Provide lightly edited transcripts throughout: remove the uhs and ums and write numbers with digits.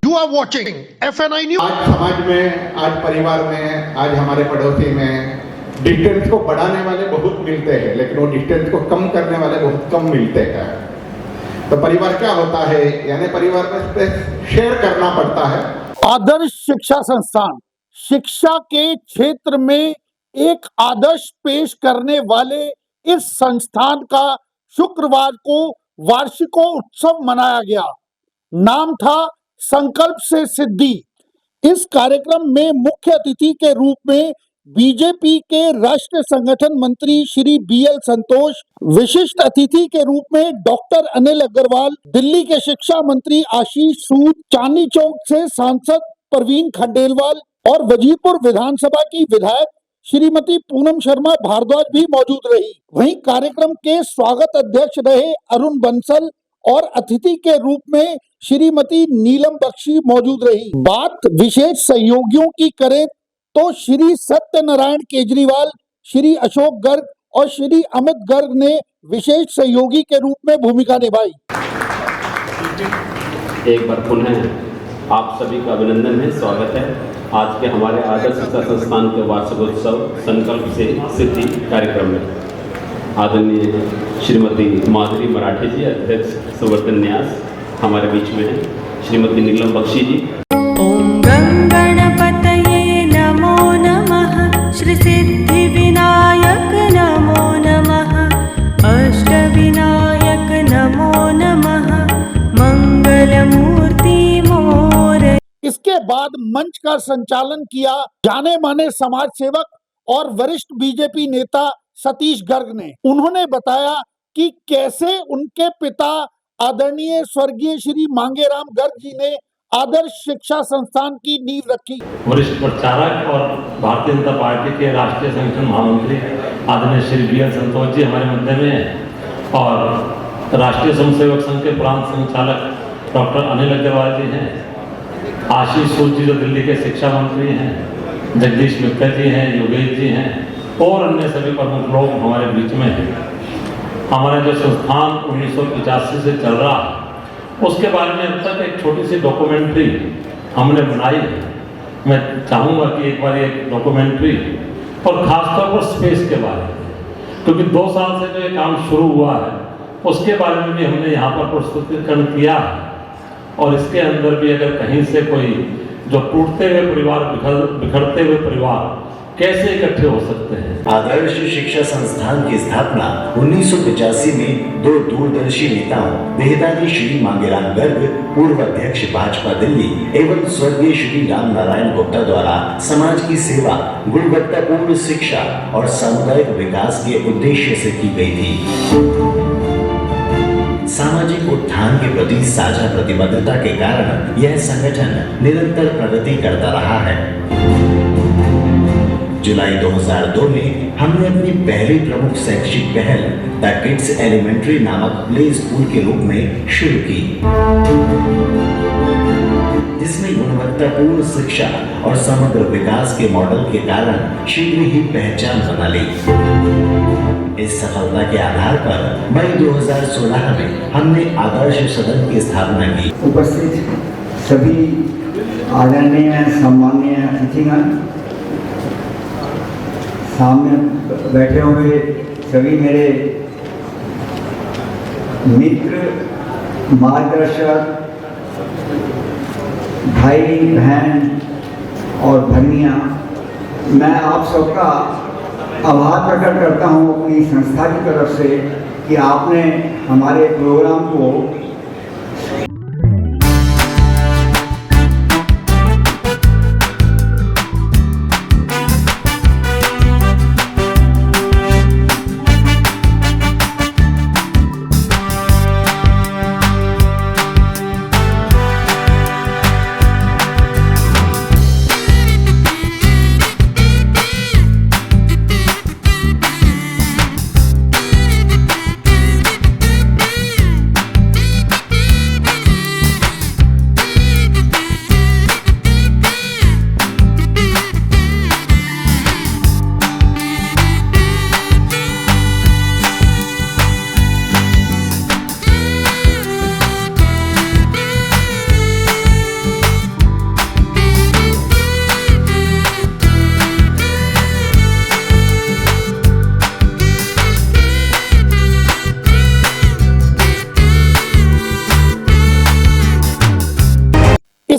You are watching FNI News. आज समाज में, आज परिवार में, आज हमारे पड़ोसी में डिस्टेंस को बढ़ाने वाले बहुत मिलते हैं, लेकिन वो डिस्टेंस को कम करने वाले बहुत कम मिलते हैं। तो परिवार क्या होता है, यानी परिवार में स्पेस शेयर करना पड़ता है। आदर्श शिक्षा संस्थान शिक्षा के क्षेत्र में एक आदर्श पेश करने वाले इस संस्थान का शुक्रवार को वार्षिकोत्सव मनाया गया। नाम था संकल्प से सिद्धि। इस कार्यक्रम में मुख्य अतिथि के रूप में बीजेपी के राष्ट्रीय संगठन मंत्री श्री BL संतोष, विशिष्ट अतिथि के रूप में डॉक्टर अनिल अग्रवाल, दिल्ली के शिक्षा मंत्री आशीष सूद, चांदनी चौक से सांसद परवीन खंडेलवाल और वजीरपुर विधानसभा की विधायक श्रीमती पूनम शर्मा भारद्वाज भी मौजूद रही। वहीं कार्यक्रम के स्वागत अध्यक्ष रहे अरुण बंसल और अतिथि के रूप में श्रीमती नीलम बख्शी मौजूद रही। बात विशेष सहयोगियों की करें तो श्री सत्यनारायण केजरीवाल, श्री अशोक गर्ग और श्री अमित गर्ग ने विशेष सहयोगी के रूप में भूमिका निभाई। एक बार पुनः आप सभी का अभिनंदन है, स्वागत है आज के हमारे आदर्श शिक्षा संस्थान के वार्षिकोत्सव संकल्प से सिद्धि कार्यक्रम में। आदरणीय श्रीमती माधुरी मराठी जी, अध्यक्ष संवर्धन न्यास हमारे बीच में है, श्रीमती नीलम बख्शी जी। ओम गणपतये नमो नमः, श्री सिद्धि विनायक नमो नमः, अष्टविनायक नमो नमः, मंगलमूर्ति मोर। इसके बाद मंच का संचालन किया जाने माने समाज सेवक और वरिष्ठ बीजेपी नेता सतीश गर्ग ने। उन्होंने बताया कि कैसे उनके पिता आदरणीय स्वर्गीय श्री मांगेराम गर्ग जी ने आदर्श शिक्षा संस्थान की नींव रखी। वरिष्ठ प्रचारक और भारतीय जनता पार्टी के राष्ट्रीय संगठन महामंत्री आदरणीय श्री BL संतोष जी हमारे मध्य में हैं और राष्ट्रीय स्वयंसेवक संघ के प्रांत संचालक डॉक्टर अनिल अग्रवाल जी हैं, आशीष सूद जी जो दिल्ली के शिक्षा मंत्री हैं, जगदीश मित्तल जी हैं, योगेश जी हैं और अन्य सभी प्रमुख लोग हमारे बीच में हैं। हमारा जो संस्थान 1985 से चल रहा है उसके बारे में अब तक एक छोटी सी डॉक्यूमेंट्री हमने बनाई है। मैं चाहूँगा कि एक बार एक डॉक्यूमेंट्री और खासतौर पर स्पेस के बारे में, क्योंकि 2 साल से जो ये काम शुरू हुआ है उसके बारे में भी हमने यहाँ पर प्रस्तुतिकरण किया है। और इसके अंदर भी अगर कहीं से कोई जो टूटते हुए परिवार, बिखरते हुए परिवार कैसे इकट्ठे हो सकते हैं। आदर्श शिक्षा संस्थान की स्थापना 1985 में 2 दूरदर्शी नेताओं देहदारी श्री मांगेराम गर्ग, पूर्व अध्यक्ष भाजपा दिल्ली, एवं स्वर्गीय श्री राम नारायण गुप्ता द्वारा समाज की सेवा, गुणवत्तापूर्ण शिक्षा और सामुदायिक विकास के उद्देश्य से की गई थी। सामाजिक उत्थान के प्रति साझा प्रतिबद्धता के कारण यह संगठन निरंतर प्रगति करता रहा है। जुलाई 2002 में हमने अपनी पहली प्रमुख शैक्षिक पहल द किड्स एलिमेंट्री नामक प्ले स्कूल के रूप में शुरू की, जिसमें गुणवत्तापूर्ण शिक्षा और समग्र विकास के मॉडल के कारण शीघ्र ही पहचान बना ली। इस सफलता के आधार पर मई 2016 में हमने आदर्श सदन की स्थापना की। उपस्थित सभी आदरणीय सम्माननीय अतिथिगण, सामने बैठे हुए सभी मेरे मित्र, मार्गदर्शक, भाई बहन और भगिनियाँ, मैं आप सबका आभार प्रकट करता हूँ अपनी संस्था की तरफ से कि आपने हमारे प्रोग्राम को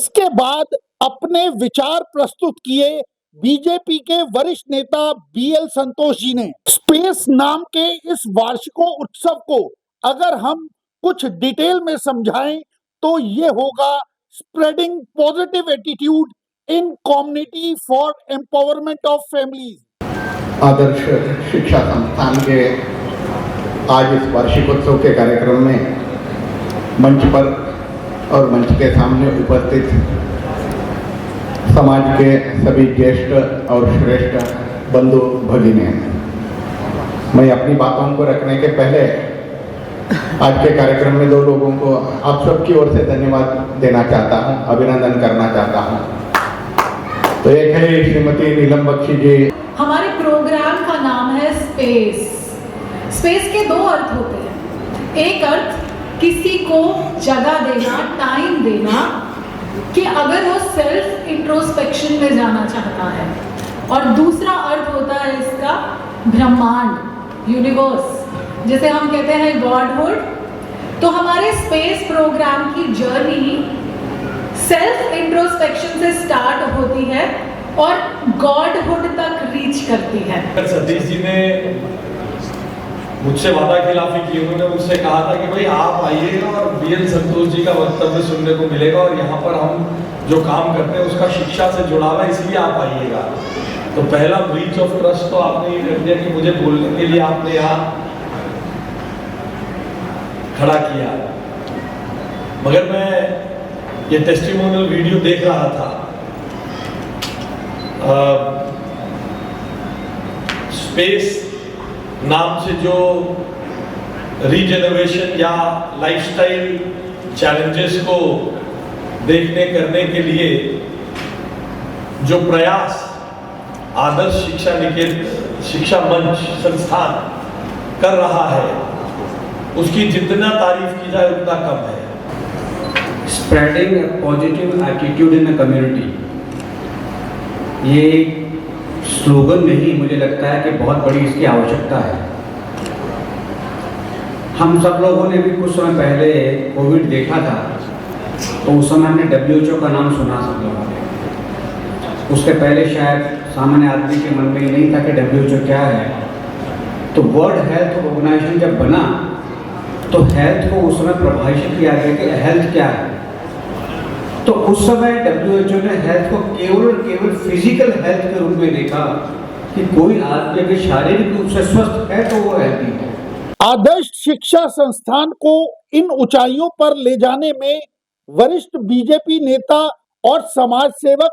इसके बाद अपने विचार प्रस्तुत किए बीजेपी के वरिष्ठ नेता बीएल संतोष जी ने। स्पेस नाम के इस वार्षिकोत्सव को अगर हम कुछ डिटेल में समझाएं तो ये होगा spreading positive attitude in community for empowerment of families. Adarsh Shiksha Sansthan के आज इस वार्षिकोत्सव के कार्यक्रम में मंच पर और मंच के सामने उपस्थित समाज के सभी ज्येष्ठ और श्रेष्ठ बंधु भगिनी, मैं अपनी बातों को रखने के पहले आज के कार्यक्रम में दो लोगों को आप सबकी ओर से धन्यवाद देना चाहता हूं, अभिनंदन करना चाहता हूं। तो एक है श्रीमती नीलम बख्शी जी। हमारे प्रोग्राम का नाम है स्पेस। स्पेस के दो अर्थ होते हैं। एक अर्थ किसी को जगह देना, टाइम देना कि अगर वो सेल्फ इंट्रोस्पेक्शन में जाना चाहता है, और दूसरा अर्थ होता है इसका ब्रह्मांड, यूनिवर्स, जिसे हम कहते हैं गॉडहुड। तो हमारे स्पेस प्रोग्राम की जर्नी सेल्फ इंट्रोस्पेक्शन से स्टार्ट होती है और गॉडहुड तक रीच करती है। सतीश जी ने मुझसे वादा खिलाफी की। उन्होंने मुझसे कहा था कि भाई आप आइएगा और बीएल संतोष जी का वक्तव्य सुनने को मिलेगा, और यहाँ पर हम जो काम करते हैं उसका शिक्षा से जुड़ा हुआ है, इसलिए आप आइएगा। तो पहला ब्रीच ऑफ ट्रस्ट तो आपने ये कर दिया कि मुझे बोलने के लिए आपने यहाँ खड़ा किया। मगर मैं ये टेस्टिमोनियल वीडियो देख रहा था। स्पेस नाम से जो रीजनरेशन या लाइफस्टाइल चैलेंजेस को देखने करने के लिए जो प्रयास आदर्श शिक्षा मंच संस्थान कर रहा है, उसकी जितना तारीफ की जाए उतना कम है। Spreading A positive attitude in a community, ये स्लोगन नहीं, मुझे लगता है कि बहुत बड़ी इसकी आवश्यकता है। हम सब लोगों ने भी कुछ समय पहले कोविड देखा था, तो उस समय हमने WHO का नाम सुना सब लोगों ने। उसके पहले शायद सामान्य आदमी के मन में ही नहीं था कि WHO क्या है। तो वर्ल्ड हेल्थ ऑर्गेनाइजेशन जब बना तो हेल्थ को उस समय परिभाषित किया गया कि हेल्थ क्या है। तो उस समय WHO ने हेल्थ को केवल फिजिकल हेल्थ के रूप में देखा कि कोई आदमी अगर शारीरिक रूप से स्वस्थ है तो वो हेल्थी है। आदर्श शिक्षा संस्थान को इन ऊंचाइयों पर ले जाने में वरिष्ठ बीजेपी नेता और समाज सेवक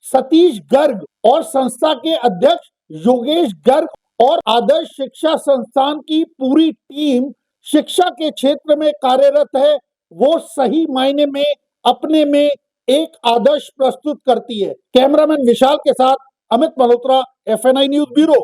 सतीश गर्ग और संस्था के अध्यक्ष योगेश गर्ग और आदर्श शिक्षा संस्थान की पूरी टीम शिक्षा के क्षेत्र में कार्यरत है, वो सही मायने में अपने में एक आदर्श प्रस्तुत करती है। कैमरामैन विशाल के साथ Amit Malhotra, FNI news bureau.